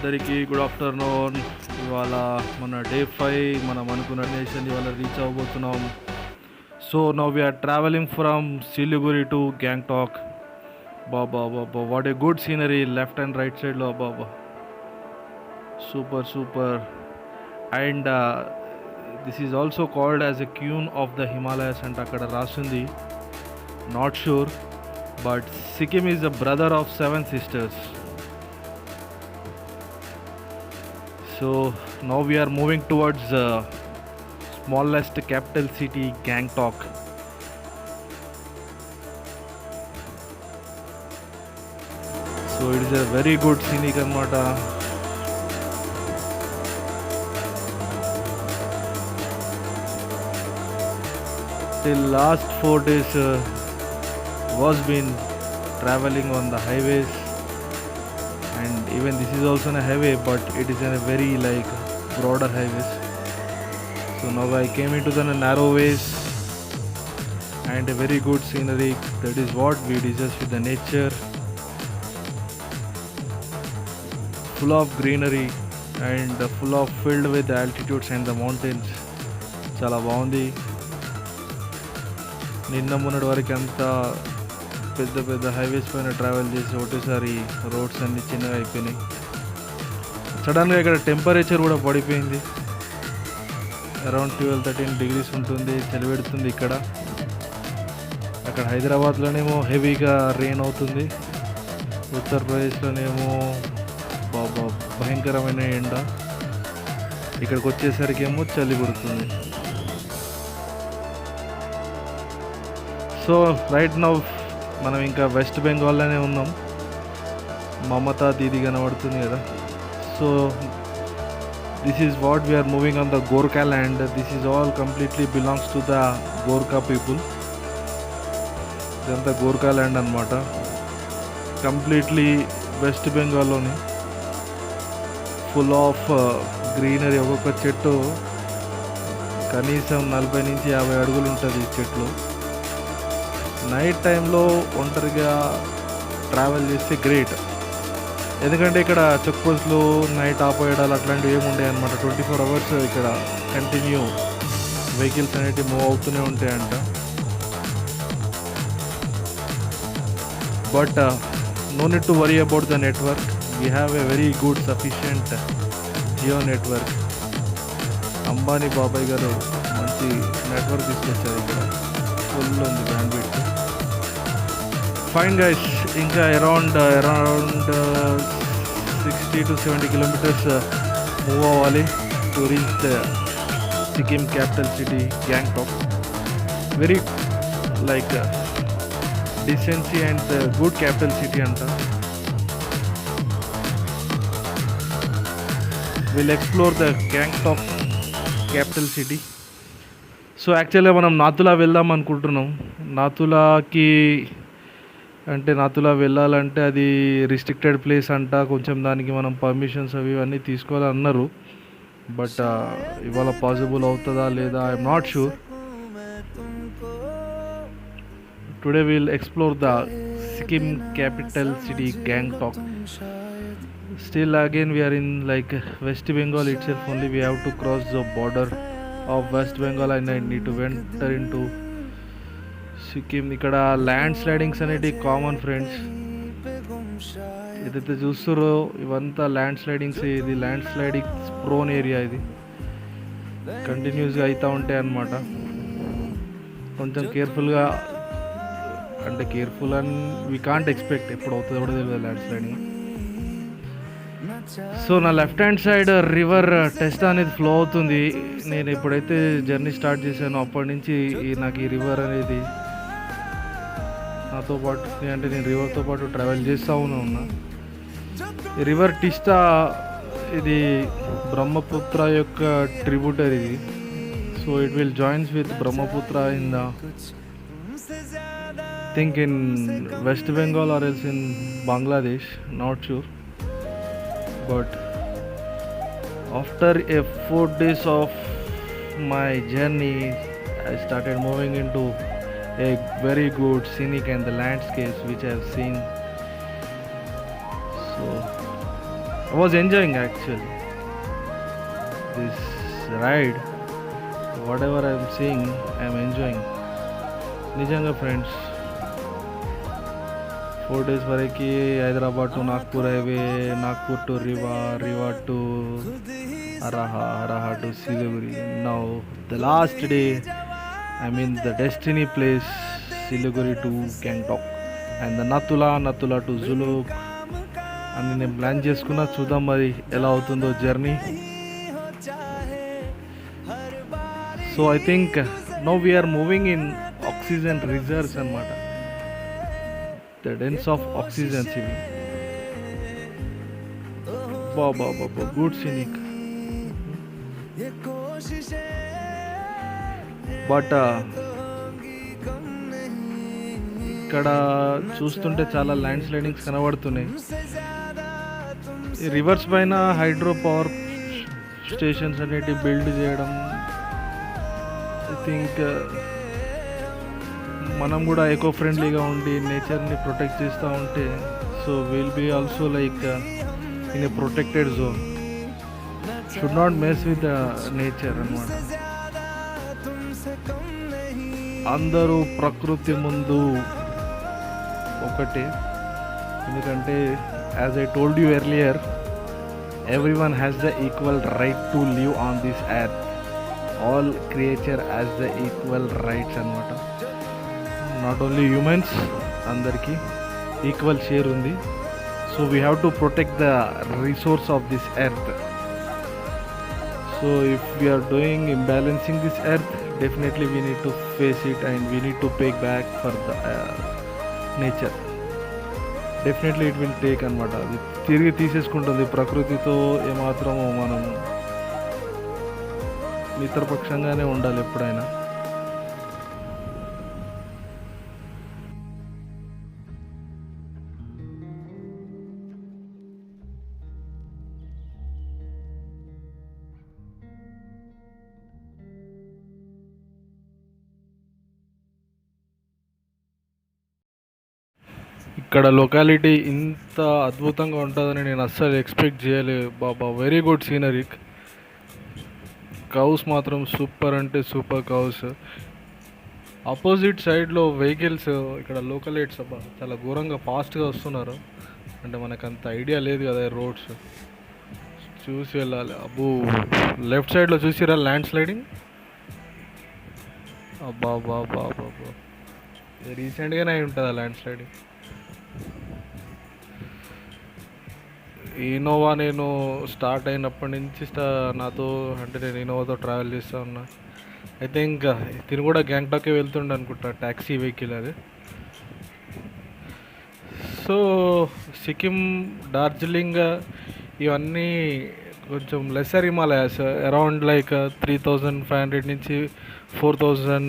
అందరికీ good afternoon. ఇవాళ మన డే 5 మనం అనుకున్న నేషన్ ఇవాళ రీచ్ అవ్వబోతున్నాం. So now we are travelling from Siliguri to Gangtok. బాబా బాబా what a good scenery left and right సైడ్లో. బాబా super super. And this is also called as a queen of the Himalayas అంటే అక్కడ రాసింది. Not sure but Sikkim is the brother of 7 sisters. So now we are moving towards smallest capital city Gangtok. So it is a very good scenic anamata. Till last 4 days was been traveling on the highways. And even this is also a highway, but it is a very like broader highways. So now I came into the narrow ways and a very good scenery. That is what we deserve with the nature, full of greenery and full of filled with the altitudes and the mountains. Chala baagundi. నిన్న మొన్నటి వరకు అంతా పెద్ద పెద్ద highways పైన travel చేసి ఒకటేసారి roads అన్నీ చిన్నగా అయిపోయినాయి. సడన్గా ఇక్కడ టెంపరేచర్ కూడా పడిపోయింది. అరౌండ్ 12-13 degrees ఉంటుంది, చలి పెడుతుంది ఇక్కడ. అక్కడ హైదరాబాద్లోనేమో హెవీగా రెయిన్ అవుతుంది, ఉత్తరప్రదేశ్లోనేమో బాబా భయంకరమైన ఎండ. ఇక్కడికి వచ్చేసరికి ఏమో చలి పుడుతుంది. సో రైట్ నౌ మనం ఇంకా వెస్ట్ బెంగాల్లోనే ఉన్నాం. మమతా దీది కనబడుతుంది కదా. So this is what we're moving on the Gorkha land. This is all completely belongs to the Gorkha people. ఇదంతా గోర్ఖా ల్యాండ్ అనమాట. కంప్లీట్లీ వెస్ట్ బెంగాల్లోని ఫుల్ ఆఫ్ గ్రీనరీ. ఒక్కొక్క చెట్టు కనీసం 40 నుంచి 50 అడుగులు ఉంటుంది ఈ చెట్లు. నైట్ టైంలో ఒంటరిగా ట్రావెల్ చేస్తే గ్రేట్. ఎందుకంటే ఇక్కడ చెక్ పోస్ట్లు నైట్ ఆపేయడాలు అట్లాంటివి ఏమి ఉంటాయి అనమాట. 24 hours ఇక్కడ కంటిన్యూ వెహికల్స్ అనేవి మూవ్ అవుతూనే ఉంటాయంట. But no need to worry about the network. We have a very good sufficient Jio network. Ambani బాబాయ్ గారు మంచి నెట్వర్క్ తీసుకొచ్చారు. ఇక్కడ ఫుల్ ఉంది బ్యాండ్విడ్త్. ఫైన్ గైస్, ఇంకా అరౌండ్ 60 to 70 kilometers మూవ్ అవ్వాలి to reach the Sikkim capital city Gangtok. Very like decency and good capital city అంట. Will explore the Gangtok capital city. So యాక్చువల్గా మనం నాతులా వెళ్దాం అనుకుంటున్నాం. నాతులా వెళ్ళాలంటే అది రిస్ట్రిక్టెడ్ ప్లేస్ అంట. కొంచెం దానికి మనం పర్మిషన్స్ అవి ఇవన్నీ తీసుకోవాలని అన్నారు. బట్ ఇవాళ పాసిబుల్ అవుతుందా లేదా I'm not sure. Today will explore the Sikkim capital city Gangtok. Still again we're in like West Bengal itself only. We have to cross the border of West Bengal and I need to enter into Sikkim. ఇక్కడ land slidings అనేవి common friends. ఏదైతే చూస్తారో ఇవంతా land slidings. ఇది land slidings prone area. ఇది కంటిన్యూస్గా అవుతూ ఉంటాయి అన్నమాట. కొంచెం కేర్ఫుల్గా, అంటే కేర్ఫుల్ అని వీ కాంట్ ఎక్స్పెక్ట్ ఎప్పుడు అవుతుందో కూడా తెలియదు ల్యాండ్ స్లైడింగ్. సో నా లెఫ్ట్ హ్యాండ్ సైడ్ రివర్ టెస్టా అనేది ఫ్లో అవుతుంది. నేను ఎప్పుడైతే జర్నీ స్టార్ట్ చేశానో అప్పటి నుంచి నాకు ఈ రివర్ అనేది నాతో పాటు, అంటే నేను రివర్తో పాటు ట్రావెల్ చేస్తూ ఉన్నా. ఈ రివర్ టిస్టా ఇది బ్రహ్మపుత్ర యొక్క ట్రిబ్యూటరీ ఇది. So it will joins with Brahmaputra in the think in west Bengal or else in Bangladesh, not sure. But after a 4 days of my journey, I started moving into a very good scenic and the landscapes which I have seen. So I was enjoying actually this ride. Whatever I'm seeing, I'm enjoying. నిజంగా friends 4 days వరకు Hyderabad to Nagpur highway, Nagpur to Rewa to Arrah to Siliguri. Now the last day I mean the destiny place Siliguri to Gangtok and the Nathula to Zuluk అని నేను plan చేసుకున్నా. చూద్దాం మరి ఎలా అవుతుందో journey. So I think now we are moving in oxygen reserves అనమాట. The dens of oxygens ఇవి. బాబా గుడ్ సీనిక్. బట్ ఇక్కడ చూస్తుంటే చాలా ల్యాండ్ స్లైడింగ్స్ కనబడుతున్నాయి. ఈ రివర్స్ పైన హైడ్రో పవర్ స్టేషన్స్ అనేటివి బిల్డ్ చేయడం, ఐ థింక్ మనం కూడా ఎకో ఫ్రెండ్లీగా ఉండి నేచర్ని ప్రొటెక్ట్ చేస్తూ ఉంటే, so will be also like in a protected zone. Should not mess with nature అన్నమాట. అందరూ ప్రకృతి ముందు ఒకటే. ఎందుకంటే as I told you earlier, everyone has the equal right to live on this earth. All creature has the equal rights అనమాట. Not only humans, అందరికీ equal share ఉంది. So we have to protect the resource of this earth. So if we are doing imbalancing this earth, definitely we need to face it and we need to pay back for the nature. Definitely it will take అనమాట. అది తిరిగి తీసేసుకుంటుంది. ప్రకృతితో ఏమాత్రమో మనం మిత్రపక్షంగానే ఉండాలి ఎప్పుడైనా. ఇక్కడ locality ఇంత అద్భుతంగా ఉంటుందని నేను అస్సలు ఎక్స్పెక్ట్ చేయలేదు బాబా. Very good scenery. కౌస్ మాత్రం సూపర్ అంటే సూపర్ కౌస్. ఆపోజిట్ సైడ్లో వెహికల్స్ ఇక్కడ లోకలైట్స్ అబ్బా చాలా ఘోరంగా ఫాస్ట్గా వస్తున్నారు. అంటే మనకు అంత ఐడియా లేదు కదా రోడ్స్, చూసి వెళ్ళాలి. అబ్బో లెఫ్ట్ సైడ్లో చూసిరా ల్యాండ్ స్లైడింగ్. అబ్బా బాబా బాబా రీసెంట్గానే అయి ఉంటుంది ఆ ల్యాండ్ స్లైడింగ్. ఇన్నోవా నేను స్టార్ట్ అయినప్పటి నుంచి నాతో అంటే నేను ఇన్నోవాతో ట్రావెల్ చేస్తూ ఉన్నా. ఐ థింక్ తిని కూడా గ్యాంగ్టాకే వెళ్తుండే అనుకుంటా, ట్యాక్సీ వెహికల్ అది. సో సిక్కిం, డార్జిలింగ్ ఇవన్నీ కొంచెం లెసర్ హిమాలయాస్, అరౌండ్ లైక్ 3500 నుంచి 4000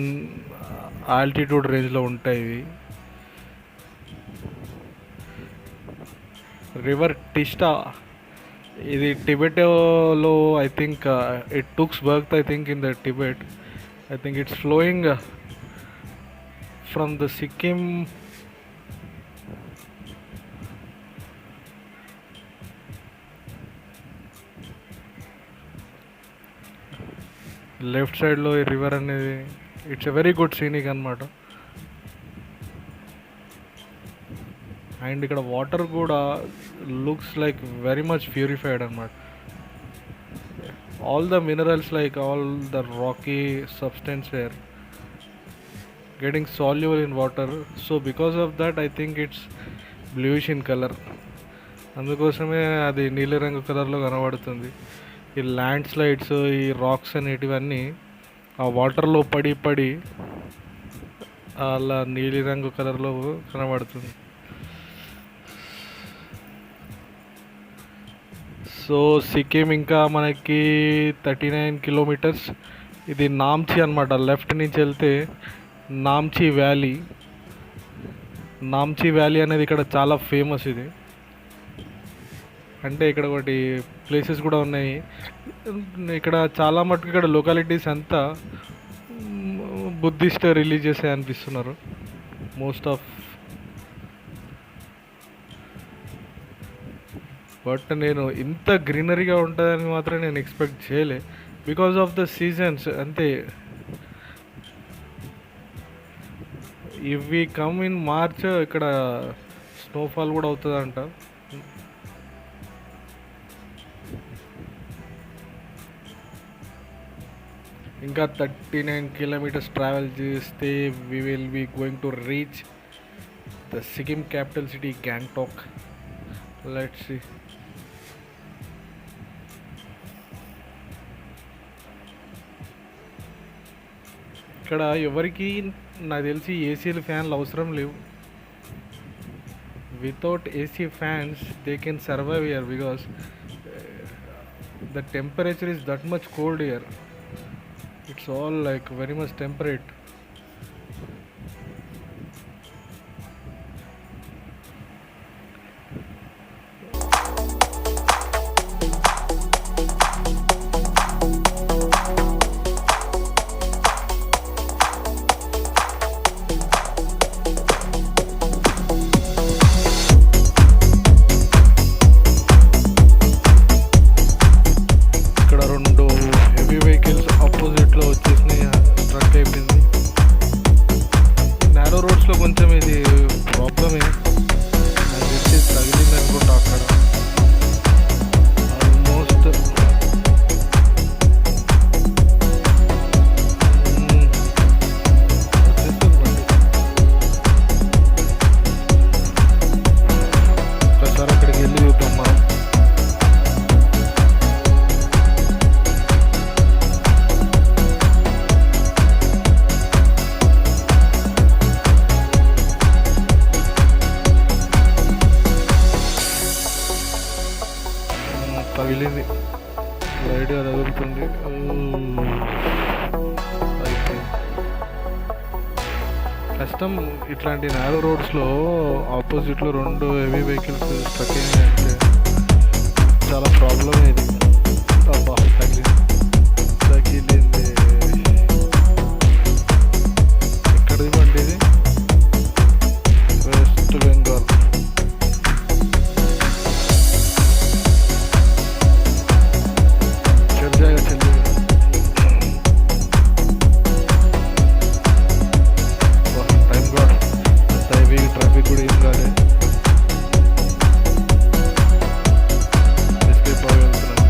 ఆల్టిట్యూడ్ రేంజ్లో ఉంటాయి ఇవి. రివర్ టిస్టా ఇది టిబెట్లో, I think it tooks birth I think in the Tibet. I think it's flowing from the Sikkim left సైడ్లో ఈ రివర్ అనేది. It's a very good scenic అనమాట. అండ్ ఇక్కడ వాటర్ కూడా looks like very much purified అనమాట. All the minerals like all the rocky substance were getting soluble in water. So because of that I think it's bluish in colour. అందుకోసమే అది నీలిరంగు కలర్లో కనబడుతుంది. ఈ ల్యాండ్ స్లైడ్స్, ఈ racks అనేటివన్నీ ఆ వాటర్లో పడి అలా నీలిరంగు కలర్లో కనబడుతుంది. సో సిక్కిం ఇంకా మనకి 39 కిలోమీటర్స్. ఇది నామ్చి అనమాట. లెఫ్ట్ నుంచి వెళ్తే నామ్చి వ్యాలీ అనేది ఇక్కడ చాలా ఫేమస్. ఇది అంటే ఇక్కడ ఒకటి ప్లేసెస్ కూడా ఉన్నాయి. ఇక్కడ చాలా మటుకు ఇక్కడ లొకాలిటీస్ అంతా బుద్ధిస్ట్ రిలీజియస్ అనిపిస్తున్నారు మోస్ట్ ఆఫ్. బట్ నేను ఇంత గ్రీనరీగా ఉంటుందని మాత్రం నేను ఎక్స్పెక్ట్ చేయలే, బికాస్ ఆఫ్ ద సీజన్స్ అంతే. ఇవి కమ్ ఇన్ మార్చ్ ఇక్కడ స్నోఫాల్ కూడా అవుతుందంట. ఇంకా 39 కిలోమీటర్స్ ట్రావెల్ చేస్తే we will be going to reach the Sikkim capital city Gangtok. Let's see. ఇక్కడ ఎవరికి నాకు తెలిసి ఏసీలు ఫ్యాన్లు అవసరం లేవు. Without AC fans they can survive year because the temperature is that much cold year. It's all like very much temperate. ఇక్కడ రెండు హెవీ వెహికల్స్ ఆపోజిట్లో వచ్చేసినాయి, ట్రక్ అయిపోయింది. నేరో రోడ్స్లో కొంచెం ఇది ప్రాబ్లమే, నాకు తెలిసి తగిలింది అనుకుంటా అక్కడ ఆల్మోస్ట్. ఒకసారి అక్కడికి వెళ్ళి చూద్దాం మనం. తగిలింది, లైట్గా తగులుతుంది. కష్టం ఇట్లాంటి నేరో రోడ్స్లో ఆపోజిట్లో రెండు హెవీ వెహికల్స్ స్ట్రక్ అయినాయంటే చాలా ప్రాబ్లం. ఇది అబ్బా తగిలింది. ఎక్కడిది బండి ఇది? వెస్ట్ బెంగాల్. ట్రాఫిక్ కూడా ఏం కాలేదు. ఎస్కేప్ అవి వెళ్తున్నాం.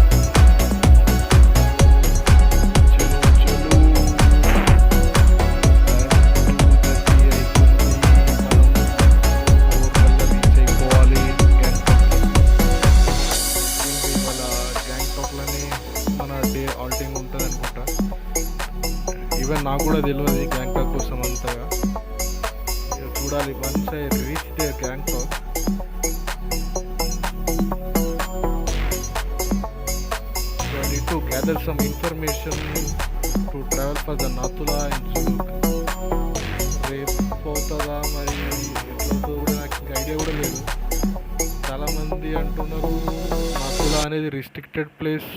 రీచ్ అయిపోవాలి ఇవాళ గ్యాంగ్టాక్లోనే మన డే ఆల్టింగ్ ఉంటుంది అనుకుంటా. ఈవెన్ నాకు కూడా తెలియదు గ్యాంగ్టాక్ కోసం అంతగా. చూడాలి. Once I reach the Gangtok so I need to gather some information to travel for the Nathula and Zuluk. రేపు అవుతుందా మరి ఎట్లవుతుందో కూడా నాకు ఇంకా ఐడియా కూడా లేదు. చాలామంది అంటున్నారు నాతులా అనేది restricted place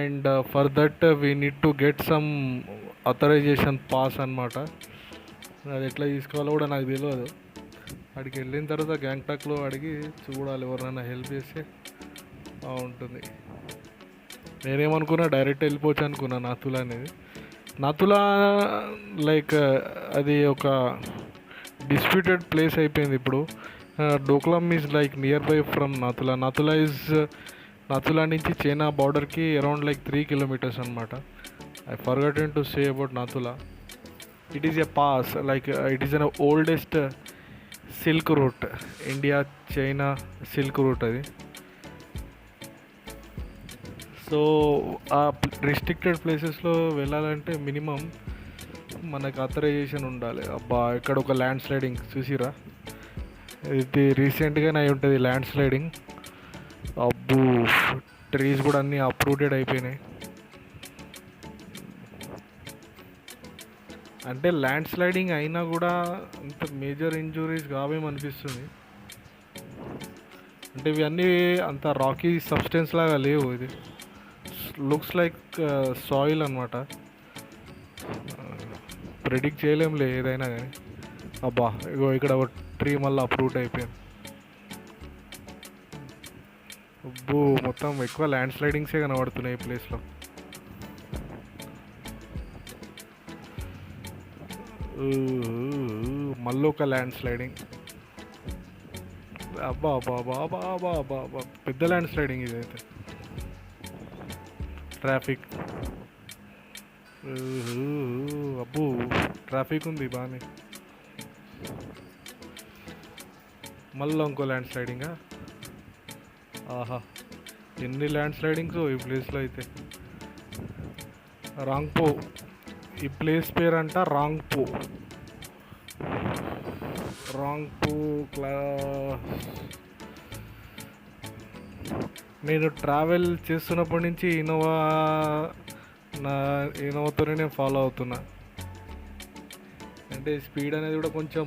and for that we need to get some authorisation pass అన్నమాట. అది ఎట్లా తీసుకోవాలో కూడా నాకు తెలియదు. అక్కడికి వెళ్ళిన తర్వాత గ్యాంగ్టాక్లో అడిగి చూడాలి, ఎవరైనా హెల్ప్ చేస్తే బాగుంటుంది. నేనేమనుకున్నా డైరెక్ట్ వెళ్ళిపోవచ్చు అనుకున్నా నాతులా అనేది. నాతులా లైక్ అది ఒక డిస్ప్యూటెడ్ ప్లేస్ అయిపోయింది ఇప్పుడు. Doklam is like near buy from Nathula. Nathula నుంచి చైనా బార్డర్కి అరౌండ్ లైక్ 3 కిలోమీటర్స్ అనమాట. I forgotten to say about Nathula. It is a pass, like it is an oldest silk route, India China silk route అది. So ఆ restricted ప్లేసెస్లో వెళ్ళాలంటే minimum మనకు authorisation ఉండాలి. అబ్బా ఇక్కడ ఒక ల్యాండ్ స్లైడింగ్ చూసిరా, ఇది రీసెంట్గానే అయి ఉంటుంది ల్యాండ్ స్లైడింగ్. అబ్బు ట్రీస్ కూడా అన్నీ అప్రూటెడ్ అయిపోయినాయి. అంటే ల్యాండ్ స్లైడింగ్ అయినా కూడా అంత మేజర్ ఇంజురీస్ కావేమనిపిస్తుంది. అంటే ఇవన్నీ అంత రాకీ సబ్స్టెన్స్ లాగా లేవు. ఇది లుక్స్ లైక్ సాయిల్ అనమాట. ప్రెడిక్ట్ చేయలేంలే ఏదైనా కానీ. అబ్బా ఇగో ఇక్కడ ఒక ట్రీ మళ్ళీ అప్రూట్ అయిపోయింది. అబ్బో మొత్తం ఎక్కువ ల్యాండ్ స్లైడింగ్సే కనబడుతున్నాయి ఈ ప్లేస్లో. మళ్ళీ ఒక ల్యాండ్ స్లైడింగ్. అబ్బా అబ్బా అబ్బా అబ్బా అబ్బా అబ్బా అబ్బా, పెద్ద ల్యాండ్ స్లైడింగ్ ఇదైతే. ట్రాఫిక్, అబ్బో ట్రాఫిక్ ఉంది బాగానే. మళ్ళీ ఇంకో ల్యాండ్ స్లైడింగా. ఆహా, ఎన్ని ల్యాండ్ స్లైడింగ్స్ ఈ ప్లేస్లో అయితే. రాంగ్పో, ఈ ప్లేస్ పేరంట రాంగ్పో. రాంగ్పో నేను ట్రావెల్ చేస్తున్నప్పటి నుంచి ఇన్నోవాతోనే నేను ఫాలో అవుతున్నా. అంటే స్పీడ్ అనేది కూడా కొంచెం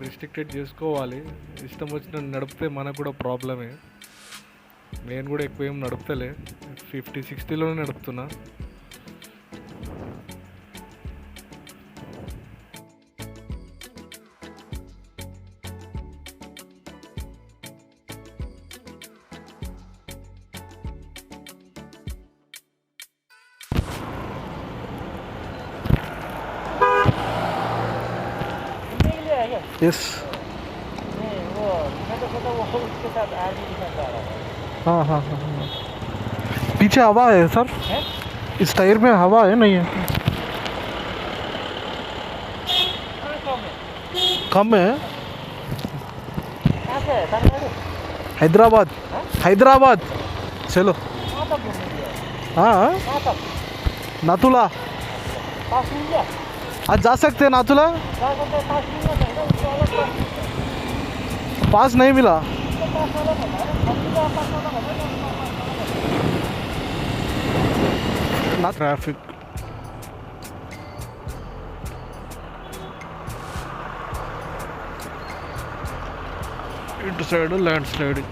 రిస్ట్రిక్టెడ్ చేసుకోవాలి. ఇష్టం వచ్చినట్టు నడిపితే మనకు కూడా ప్రాబ్లమే. నేను కూడా ఎక్కువ ఏం నడుపుతలే, 50-60లోనే నడుపుతున్నా. यस हाँ हाँ हाँ हाँ। पीछे हवा है सर, इस टायर में हवा है नहीं है? कम है। हैदराबाद, हैदराबाद चलो। हाँ नाथुला आज जा सकते हैं नाथुला? पास नहीं मिला। ना traffic it side land sliding.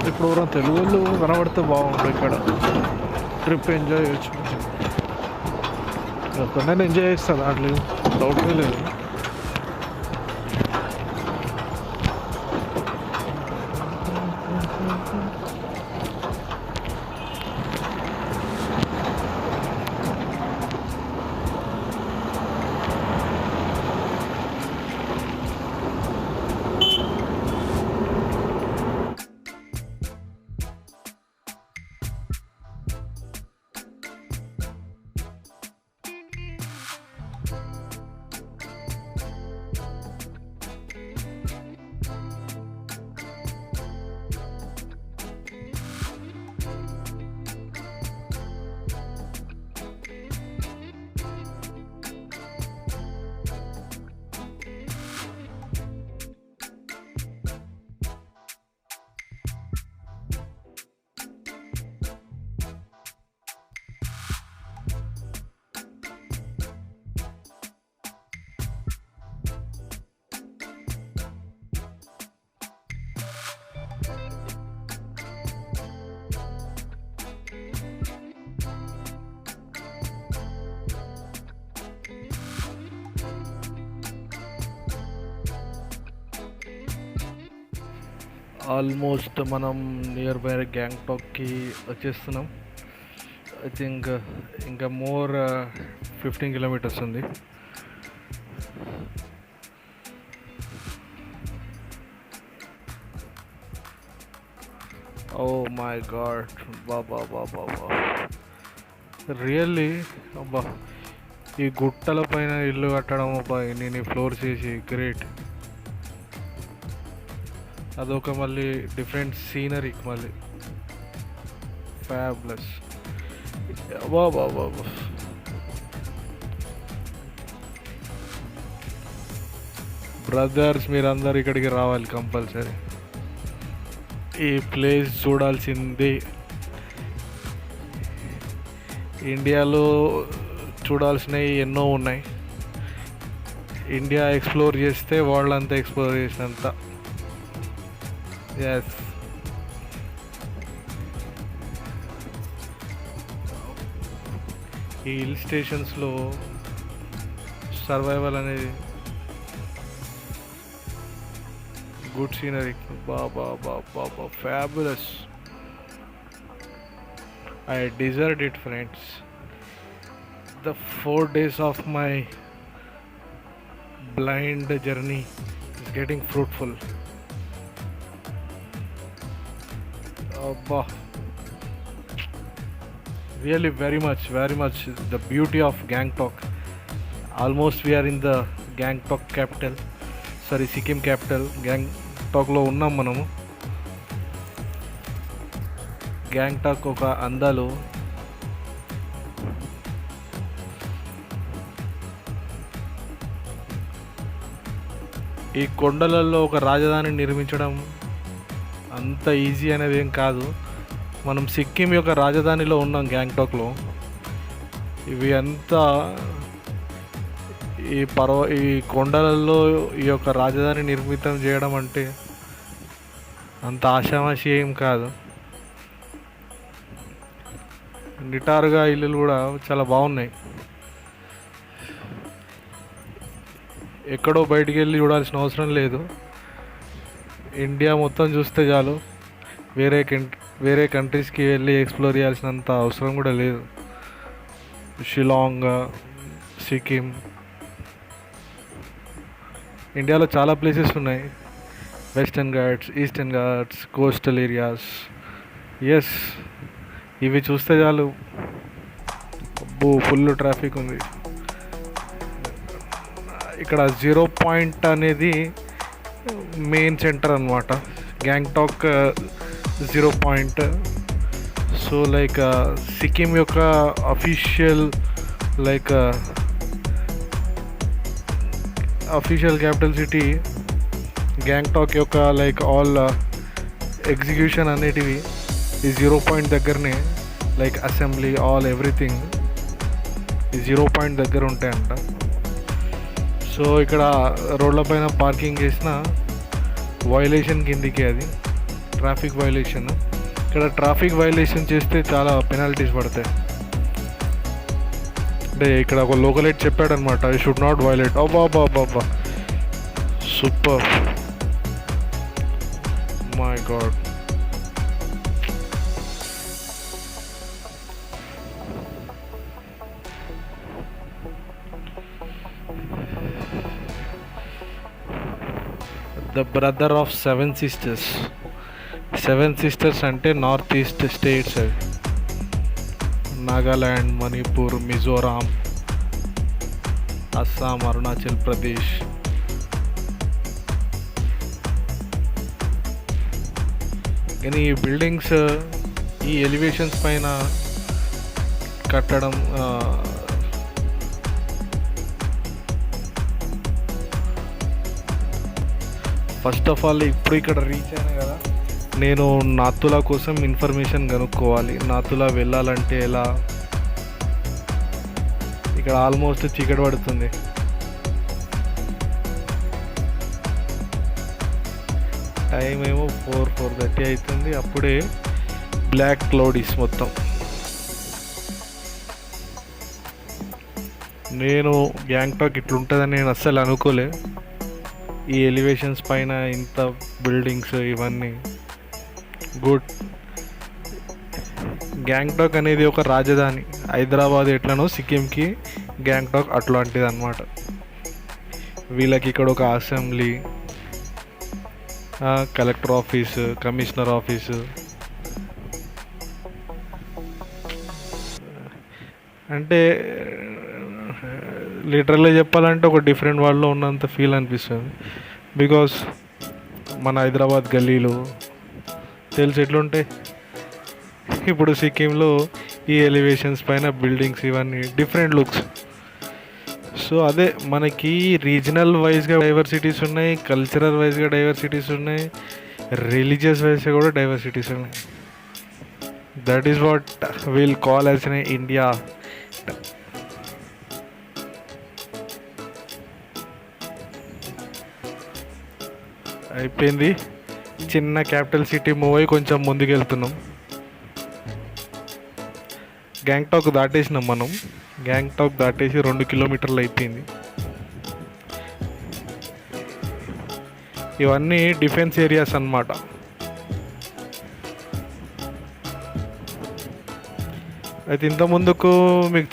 ఇప్పుడు ఎవరైనా తెలుగు వాళ్ళు కనబడితే బాగుంటుంది. ఇక్కడ ట్రిప్ ఎంజాయ్ చేయొచ్చు. ఎక్కడైనా ఎంజాయ్ చేస్తాను, దాంట్లో డౌటే లేదు. ఆల్మోస్ట్ మనం నియర్ బై గ్యాంగ్టాక్కి వచ్చేస్తున్నాం. ఐ థింక్ ఇంకా మోర్ 15 కిలోమీటర్స్ ఉంది. ఓ మై గాడ్, బాబా బాబా బా, రియల్లీ అబ్బా, ఈ గుట్టల పైన ఇల్లు కట్టడం అబ్బా, నేను ఫ్లోర్స్ చేసి గ్రేట్. అదొక మళ్ళీ డిఫరెంట్ సీనరీ, మళ్ళీ ఫ్యాబ్లెస్. బాబా బాబా, బ్రదర్స్ మీరందరూ ఇక్కడికి రావాలి కంపల్సరీ. ఈ ప్లేస్ చూడాల్సిందే. ఇండియాలో చూడాల్సినవి ఎన్నో ఉన్నాయి, ఇండియా ఎక్స్ప్లోర్ చేస్తే వరల్డ్ అంతా ఎక్స్ప్లోర్ చేసినంత. ఎస్, ఈ హిల్ స్టేషన్స్లో సర్వైవల్ అనేది good scenery. Baba Baba fabulous. I deserved it, friends. The 4 days of my blind journey is getting fruitful. Abba. Really very much the beauty of Gangtok. Almost we are in the Gangtok capital. Sorry, Sikkim capital. Gangtok lo unnam manamu. Gangtok ఒక అందాలు. ఈ కొండలలో ఒక రాజధాని నిర్మించడం అంత easy అనేది ఏం కాదు. మనం సిక్కిం యొక్క రాజధానిలో ఉన్నాం గ్యాంగ్టాక్లో. ఇవి అంతా ఈ కొండలలో ఈ యొక్క రాజధాని నిర్మితం చేయడం అంటే అంత ఆషామాషి ఏం కాదు. నిటారుగా ఇల్లులు కూడా చాలా బాగున్నాయి. ఎక్కడో బయటికి వెళ్ళి చూడాల్సిన అవసరం లేదు. ఇండియా మొత్తం చూస్తే చాలు. వేరే కంట్రీస్కి వెళ్ళి ఎక్స్ప్లోర్ చేయాల్సినంత అవసరం కూడా లేదు. షిలాంగ్, సిక్కిం, ఇండియాలో చాలా ప్లేసెస్ ఉన్నాయి. Western Ghats, Eastern Ghats, coastal areas. Yes, ఇవి చూస్తే చాలు. ఫుల్ ట్రాఫిక్ ఉంది ఇక్కడ. 0 పాయింట్ అనేది మెయిన్ సెంటర్ అన్నమాట, Gangtok 0 point. So like Sikkim యొక్క అఫీషియల్ క్యాపిటల్ సిటీ గ్యాంగ్టాక్ యొక్క ఆల్ ఎగ్జిక్యూషన్ అనేటివి ఈ 0 పాయింట్ దగ్గరనే. అసెంబ్లీ ఆల్ ఎవ్రీథింగ్ ఈ 0 పాయింట్ దగ్గర ఉంటాయంట. సో ఇక్కడ రోడ్లపైన పార్కింగ్ చేసిన వైలేషన్ కిందికి, అది ట్రాఫిక్ వైలేషన్. ఇక్కడ ట్రాఫిక్ వైలేషన్ చేస్తే చాలా పెనాల్టీస్ పడతాయి. అంటే ఇక్కడ ఒక లోకలైట్ చెప్పాడనమాట, ఐ షుడ్ నాట్ వైలేట్. అబ్బా super, my God. The brother of 7 sisters. 7 sisters అంటే నార్త్ ఈస్ట్ స్టేట్స్ అవి. నాగాల్యాండ్, మణిపూర్, మిజోరాం, అస్సాం, అరుణాచల్ ప్రదేశ్. కానీ ఈ బిల్డింగ్స్ ఈ ఎలివేషన్స్ పైన కట్టడం ఫస్ట్ ఆఫ్ ఆల్ ఇప్పుడు ఇక్కడ రీచ్ అయినా కదా, నేను నాతులా కోసం ఇన్ఫర్మేషన్ కనుక్కోవాలి. నాతులా వెళ్ళాలంటే ఎలా? ఇక్కడ ఆల్మోస్ట్ చీకటి పడుతుంది. టైం ఏమో 4:30 అవుతుంది. అప్పుడే బ్లాక్ క్లౌడీస్ మొత్తం. నేను గ్యాంగ్టాక్ ఇట్లుంటుందని నేను అస్సలు అనుకోలే. ఈ ఎలివేషన్స్ పైన ఇంత బిల్డింగ్స్ ఇవన్నీ గుడ్. గ్యాంగ్టాక్ అనేది ఒక రాజధాని. హైదరాబాద్ ఎట్లనో సిక్కింకి గ్యాంగ్టాక్ అట్లాంటిది అన్నమాట. వీళ్ళకి ఇక్కడ ఒక assembly, collector office, commissioner office, అంటే లిటరల్గా చెప్పాలంటే ఒక డిఫరెంట్ వరల్డ్లో ఉన్నంత ఫీల్ అనిపిస్తుంది. బికాస్ మన హైదరాబాద్ గల్లీలు తెలిసి ఎట్లుంటాయి. ఇప్పుడు సిక్కింలో ఈ ఎలివేషన్స్ పైన బిల్డింగ్స్ ఇవన్నీ డిఫరెంట్ లుక్స్. సో అదే మనకి రీజనల్ వైజ్గా డైవర్సిటీస్ ఉన్నాయి, కల్చరల్ వైజ్గా డైవర్సిటీస్ ఉన్నాయి, రిలీజియస్ వైజ్గా కూడా డైవర్సిటీస్ ఉన్నాయి. That is what will call as N India. అయిపోయింది. చిన్న క్యాపిటల్ సిటీ మూవ్ అయ్యి కొంచెం ముందుకెళ్తున్నాం. గ్యాంగ్టాక్ దాటేసినాం మనం. గ్యాంగ్టాక్ దాటేసి 2 కిలోమీటర్లు అయిపోయింది. ఇవన్నీ డిఫెన్స్ ఏరియాస్ అన్నమాట. అయితే ఇంత ముందుకు మీకు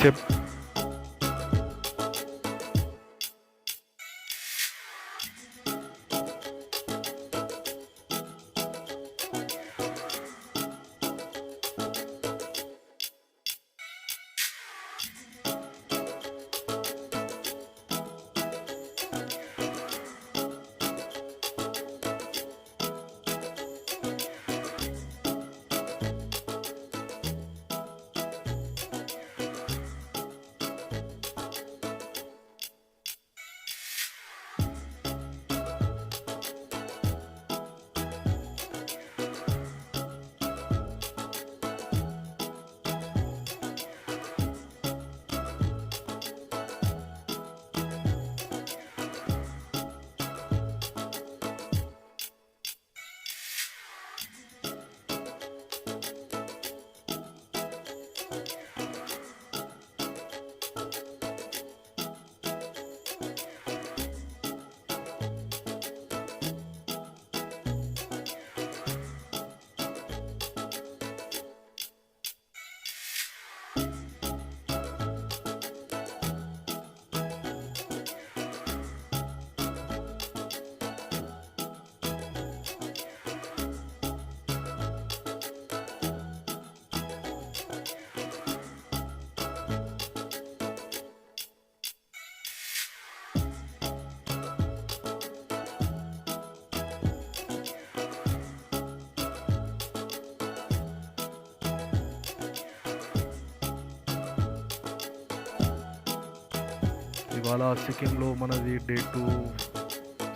ఇవాళ సిక్కింలో మనది డే 2.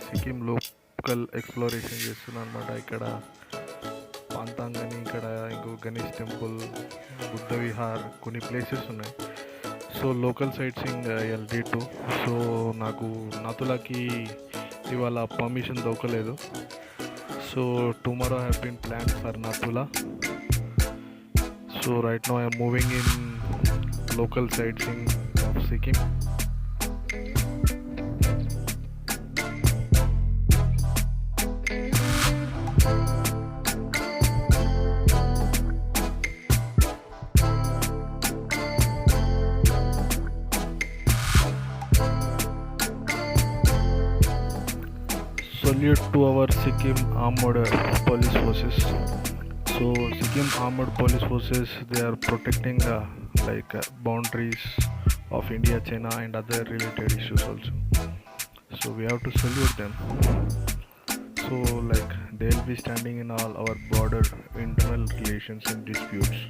సిక్కిం లోకల్ ఎక్స్ప్లోరేషన్ చేస్తున్నాను అనమాట. ఇక్కడ పాంతాంగ్ అని, ఇక్కడ ఇంకో గణేష్ టెంపుల్, బుద్ధ విహార్, కొన్ని ప్లేసెస్ ఉన్నాయి. So local sightseeing day 2. So నాకు నాతులాకి ఇవాళ పర్మిషన్ దొరకలేదు. So tomorrow have been plan for Nathula. So right now I'm moving in local sightseeing of Sikkim. Salute to our Sikkim Armed Police Forces. So Sikkim Armed Police Forces, they are protecting boundaries of India, China and other related issues also. So we have to salute them. So they will be standing in all our border internal relations and disputes.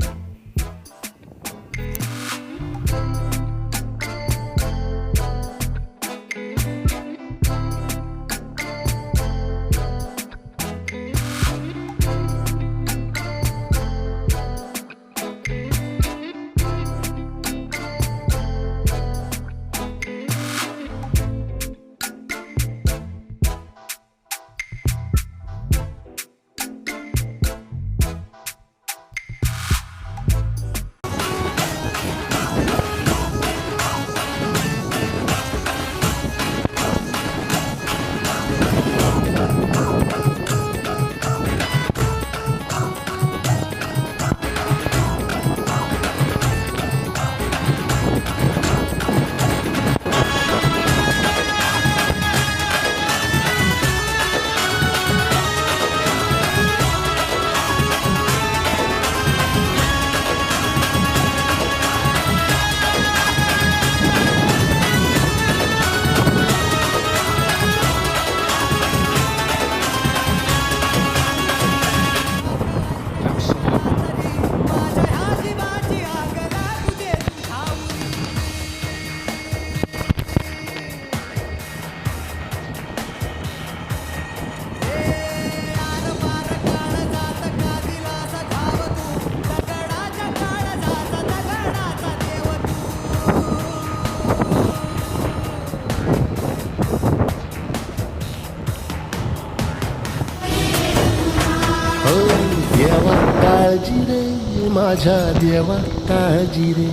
माझ्या देवा काळजी रे,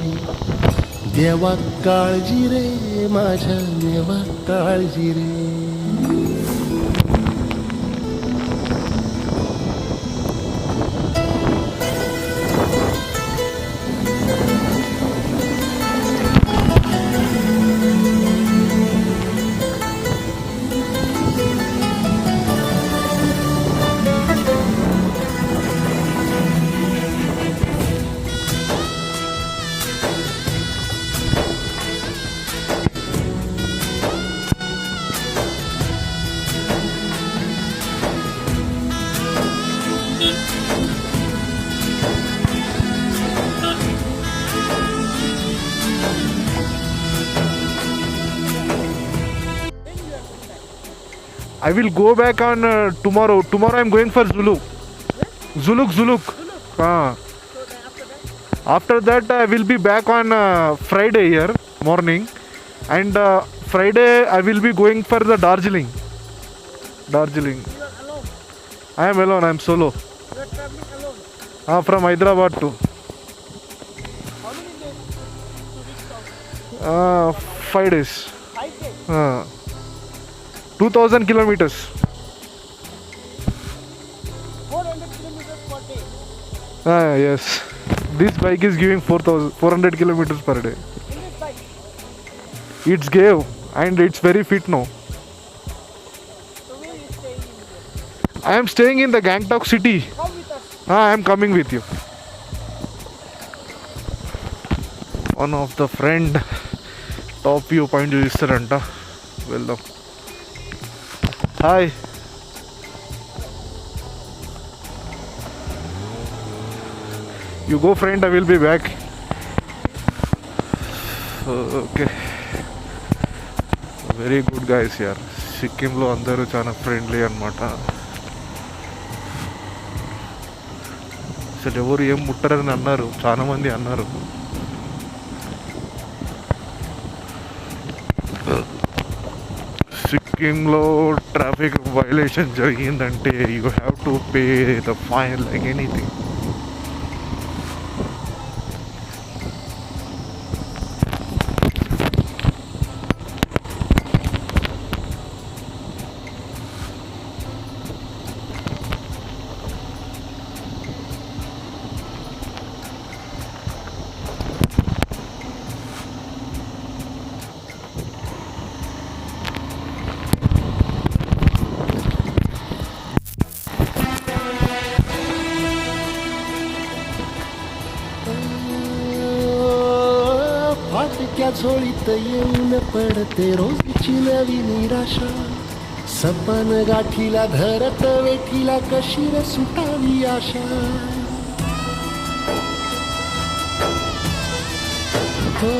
देवा काळजी रे, माझ्या देवा काळजी रे. I will go back on tomorrow. Tomorrow I'm going for Zuluk. Zuluk. After that I will be back on Friday here morning, and Friday I will be going for the Darjeeling. You are alone. I am alone. I am solo. You are traveling alone. From Hyderabad to How many days to reach south? 5 days. 5 days. 2000 kilometers. 400 kilometers per day. Yes. This bike is giving 400 kilometers per day. In this bike. It's gave and it's very fit now. So where you staying in here? I am staying in the Gangtok city. Come with us. I am coming with you. One of the friend top view point చూపిస్తారంట. వెళ్దాం. Hi. You go friend, I will be back. Okay. Very good guys here. సిక్కింలో అందరూ చాలా friendly అన్నమాట. అసలు ఎవరు ఏం ముట్టరని అన్నారు, చాలా మంది అన్నారు. సిక్కింలో ట్రాఫిక్ వైలేషన్ జరిగిందంటే you have to pay the fine like anything. फाटक्या झोळीत येऊन पडते रोजची नवी निराशा. सपन गाठीला धरत वेठीला कशी रे सुटावी आशा. हो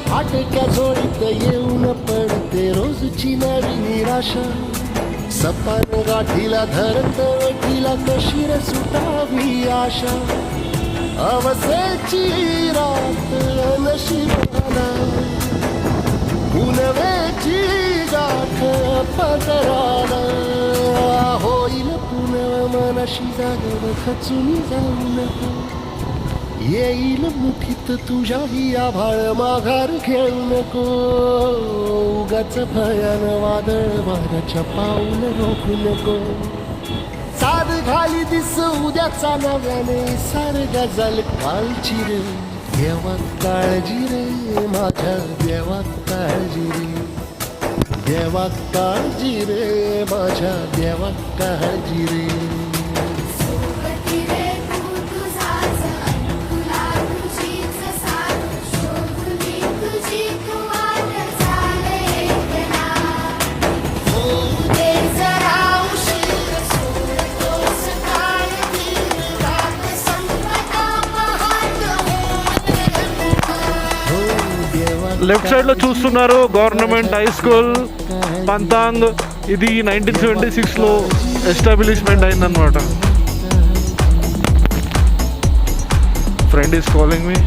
फाटक्या झोळीत येऊन पडते रोजची नवी निराशा. सपन गाठीला धरत वेठीला कशी रे सुटावी आशा. अवसेची रात नशिबाला पुनवेची गाठ पदराला. होईल पुनव मनाशी जागव खचून जाऊ नको. येईल मुठीत तुझ्याही आभाळ माघार घेऊ नको. उगाच भयान वादळ वाऱ्याच्या पाऊल रोखू नको. साध घाली दिस उद्याचा नव्याने सार गजल कालची रे. देवा काळजी रे, माझ्या देवा काळजी रे. देवा काळजी रे, माझ्या देवा काळजी रे. सोबती रे तू तुझाच तुला तुझीच साथ शोधली तुझी तू वाट झाले एकला. होऊ दे जरा उशीर सोडतोस काळ तीर रात संकटा पहाट हो देवा లెఫ్ట్ సైడ్ లో చూస్తున్నారు గవర్నమెంట్ హై స్కూల్ పంతాంగ్. ఇది 1976లో ఎస్టాబ్లిష్మెంట్ అయిందనమాట. Friend is calling me.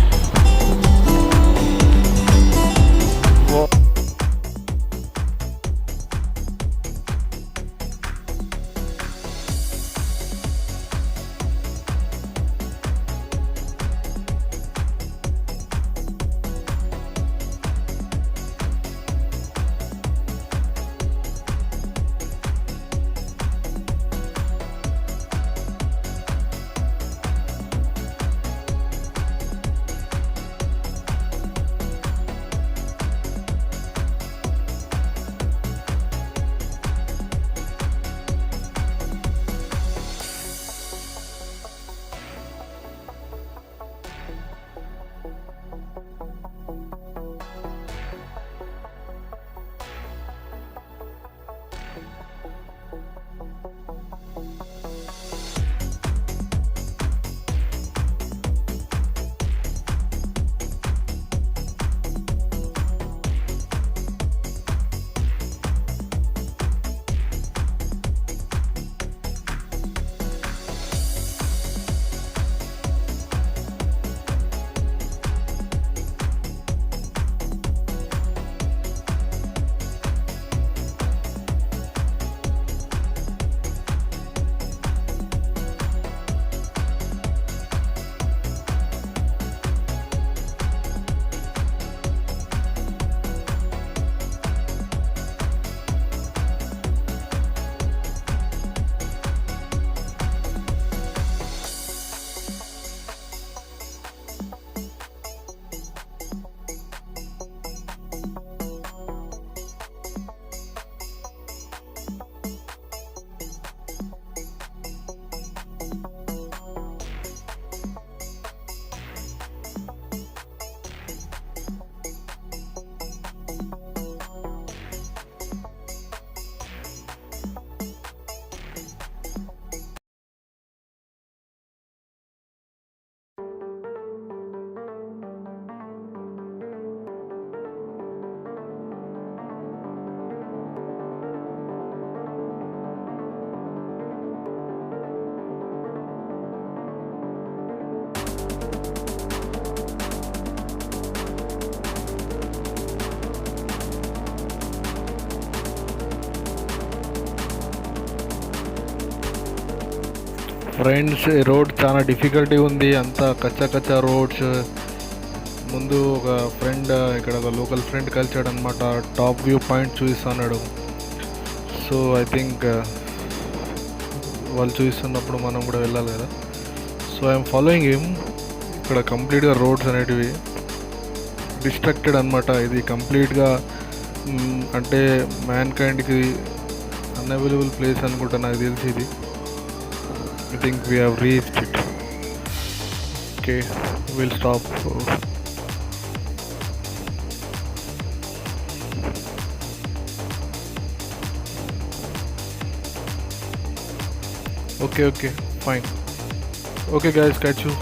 Friends road చాలా డిఫికల్టీ ఉంది, అంతా కచ్చా కచ్చా రోడ్స్. ముందు ఒక ఫ్రెండ్ ఇక్కడ ఒక లోకల్ ఫ్రెండ్ కలిసాడు అనమాట, టాప్ వ్యూ పాయింట్ చూపిస్తున్నాడు. సో ఐ థింక్ వాళ్ళు చూపిస్తున్నప్పుడు మనం కూడా వెళ్ళాలి కదా. So I'm following him. ఇక్కడ కంప్లీట్గా రోడ్స్ అనేటివి డిస్ట్రక్టెడ్ అనమాట. ఇది కంప్లీట్గా అంటే మ్యాన్ కైండ్కి అన్అవైలబుల్ ప్లేస్ అనుకుంటా నాకు తెలిసి ఇది. I think we have reached it. Okay, will stop. Okay, fine. Okay guys, catch you.